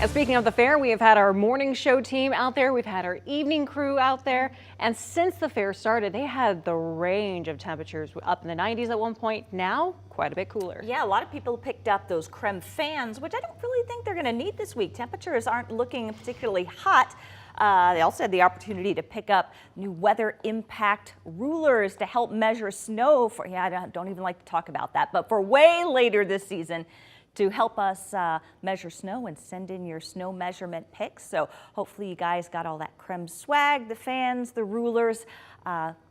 And speaking of the fair, we have had our morning show team out there. We've had our evening crew out there. And since the fair started, they had the range of temperatures up in the 90s at one point. Now, quite a bit cooler. Yeah, a lot of people picked up those KREM fans, which I don't really think they're going to need this week. Temperatures aren't looking particularly hot. They also had the opportunity to pick up new weather impact rulers to help measure snow for, I don't even like to talk about that, but for way later this season, to help us measure snow and send in your snow measurement pics. So hopefully you guys got all that KREM swag, the fans, the rulers,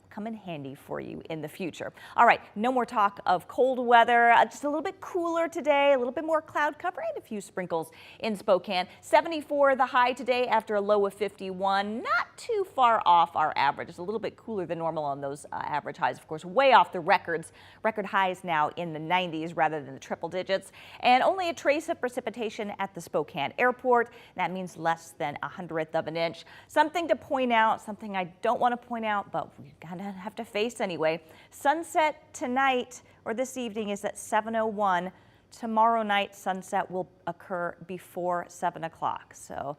come in handy for you in the future. All right, no more talk of cold weather, just a little bit cooler today, a little bit more cloud cover and a few sprinkles in Spokane. 74 the high today after a low of 51, not too far off our average. It's a little bit cooler than normal on those average highs, of course, way off the records. Record highs now in the 90s rather than the triple digits, and only a trace of precipitation at the Spokane airport. That means less than 1/100 of an inch. Something to point out, something I don't want to point out, but we've got to have to face anyway. Sunset tonight or this evening is at 7:01. Tomorrow night sunset will occur before 7 o'clock. So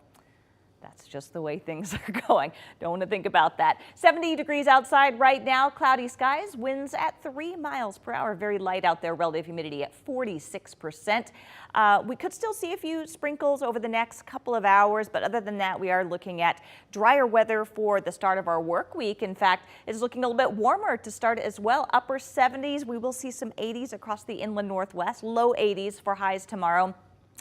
that's just the way things are going. Don't want to think about that. 70 degrees outside right now, cloudy skies, winds at 3 miles per hour. Very light out there, relative humidity at 46%. We could still see a few sprinkles over the next couple of hours, but other than that, we are looking at drier weather for the start of our work week. In fact, it's looking a little bit warmer to start as well. Upper 70s. We will see some 80s across the inland northwest, low 80s for highs tomorrow.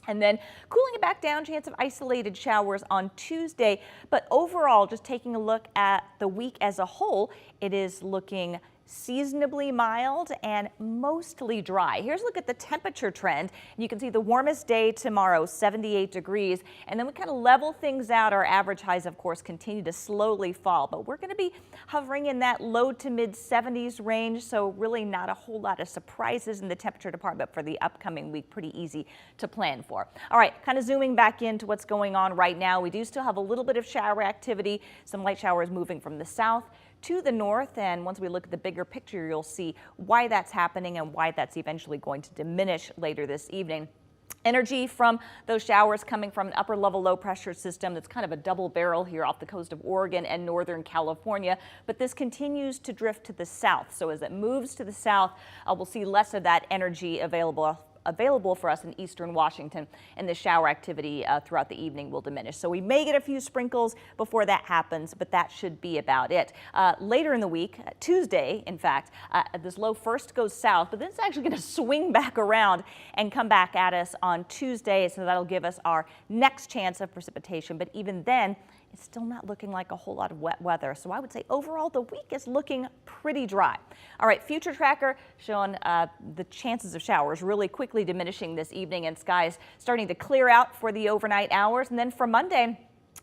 And then cooling it back down, chance of isolated showers on Tuesday. But overall, just taking a look at the week as a whole, it is looking seasonably mild and mostly dry. Here's a look at the temperature trend. You can see the warmest day tomorrow, 78 degrees. And then we kind of level things out. Our average highs, of course, continue to slowly fall. But we're going to be hovering in that low to mid 70s range. So really not a whole lot of surprises in the temperature department for the upcoming week. Pretty easy to plan for. All right, kind of zooming back into what's going on right now. We do still have a little bit of shower activity. Some light showers moving from the south to the north, and once we look at the bigger picture, you'll see why that's happening and why that's eventually going to diminish later this evening. Energy from those showers coming from an upper level low pressure system that's kind of a double barrel here off the coast of Oregon and northern California, but this continues to drift to the south. So as it moves to the south, we'll see less of that energy available for us in eastern Washington, and the shower activity throughout the evening will diminish. So we may get a few sprinkles before that happens, but that should be about it. Later in the week, Tuesday, in fact, this low first goes south, but then it's actually going to swing back around and come back at us on Tuesday. So that'll give us our next chance of precipitation. But even then, it's still not looking like a whole lot of wet weather. So I would say overall the week is looking pretty dry. All right, future tracker showing the chances of showers really quickly diminishing this evening and skies starting to clear out for the overnight hours. And then for Monday,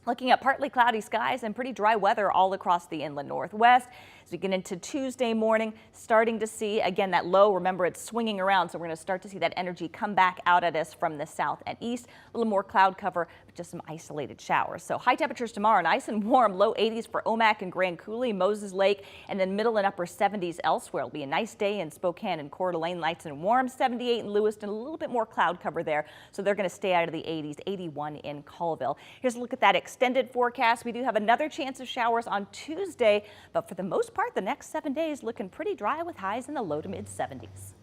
looking at partly cloudy skies and pretty dry weather all across the inland northwest. As we get into Tuesday morning, starting to see, again, that low, remember it's swinging around, so we're going to start to see that energy come back out at us from the south and east. A little more cloud cover, but just some isolated showers. So high temperatures tomorrow, nice and warm, low 80s for Omak and Grand Coulee, Moses Lake, and then middle and upper 70s elsewhere. It'll be a nice day in Spokane and Coeur d'Alene, nice and warm, 78 in Lewiston, a little bit more cloud cover there, so they're going to stay out of the 80s, 81 in Colville. Here's a look at that extended forecast. We do have another chance of showers on Tuesday, but for the most part, the next 7 days looking pretty dry with highs in the low to mid 70s.